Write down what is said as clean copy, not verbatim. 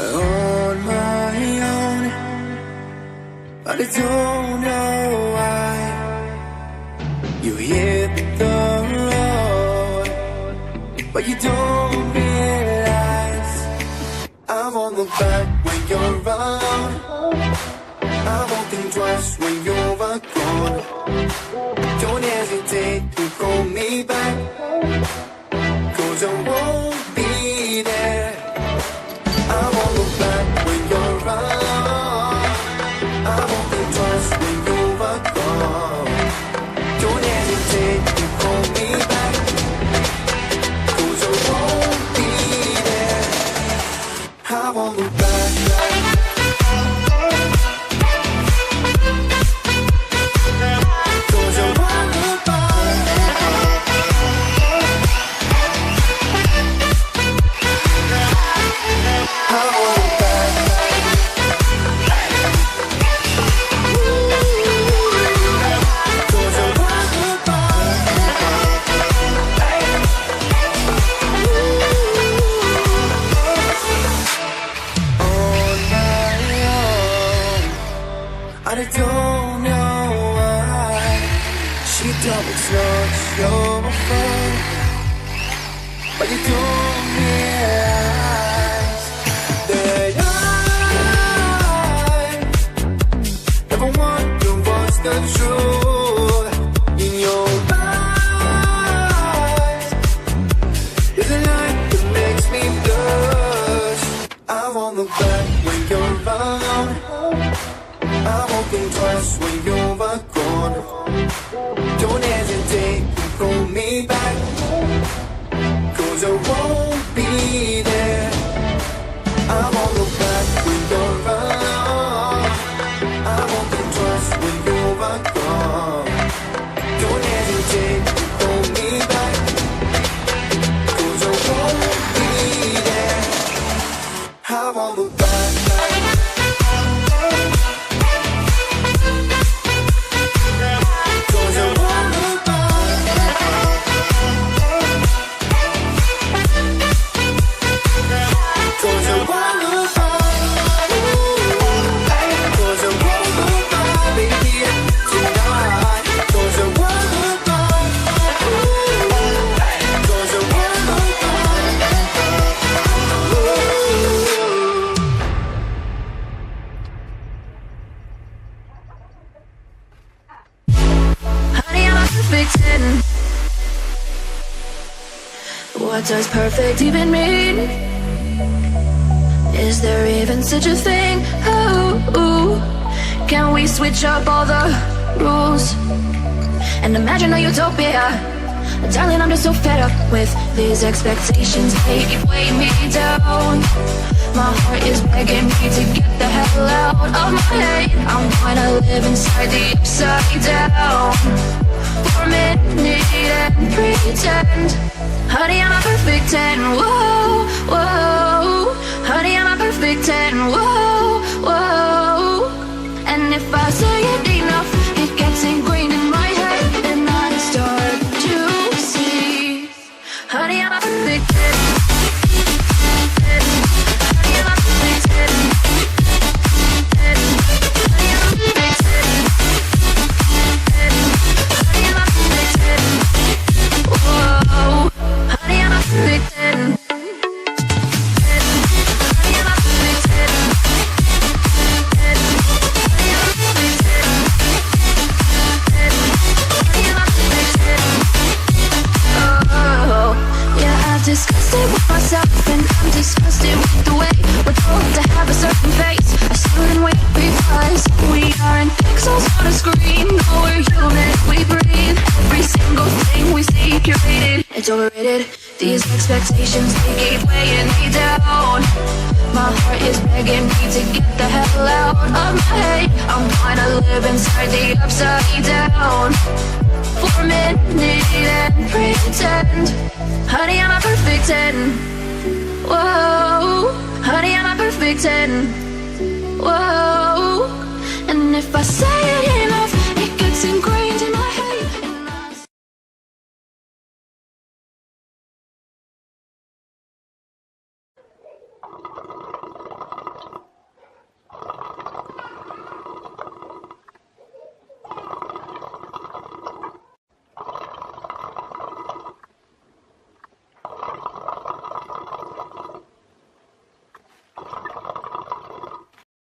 On my own, but I don't know why you hit the road, but you don't realize I won't look back when you're around. I won't think twice when you're gone. Don't hesitate to call me back, 'cause I won't be there. I won't look back when you're around. I won't think twice when you're gone. Don't hesitate to call me back, 'cause I won't be there. I won't look back. I don't know why she double slugs your phone, but you don't realize that I never wonder what's the truth in your eyes. There's a light that makes me blush. I won't look back when you're around. I won't think twice when you're gone. Don't hesitate to call me back, 'cause I won't be there. I won't look back when you're around. I won't think twice when you're gone. Don't hesitate to call me back, 'cause I won't be there. I won't look back. What does perfect even mean? Is there even such a thing? Oh, can we switch up all the rules and imagine a utopia? Darling, I'm just so fed up with these expectations. They weigh me down. My heart is begging me to get the hell out of my head. I'm gonna live inside the upside down for a minute and pretend. Honey, I'm a perfect 10, whoa, whoa. Honey, I'm a perfect 10, whoa, whoa. And if I say it enough, it gets ingrained in my head, and I start to see. Honey, I'm a perfect 10. Honey, I'm a perfect 10. Honey, I'm a perfect 10. Honey, I'm a perfect 10. Whoa. Honey, I'm a perfect 10. Honey, I'm a perfect 10. Honey, I'm a perfect 10. Honey, I'm a perfect 10. Oh, yeah, I've discussed it with myself, and I'm disgusted with the way we're told to have a certain face. I stood and wait because we aren't pixels on a screen. No, we're human, we breathe. Every single thing we see curated. It's overrated. These expectations, they keep weighing me down. My heart is begging me to get the hell out of my head. I'm trying to live inside the upside down for a minute and pretend. Honey, I'm a perfect 10. Whoa. Honey, I'm a perfect 10. Whoa. And if I say it enough, it gets ingrained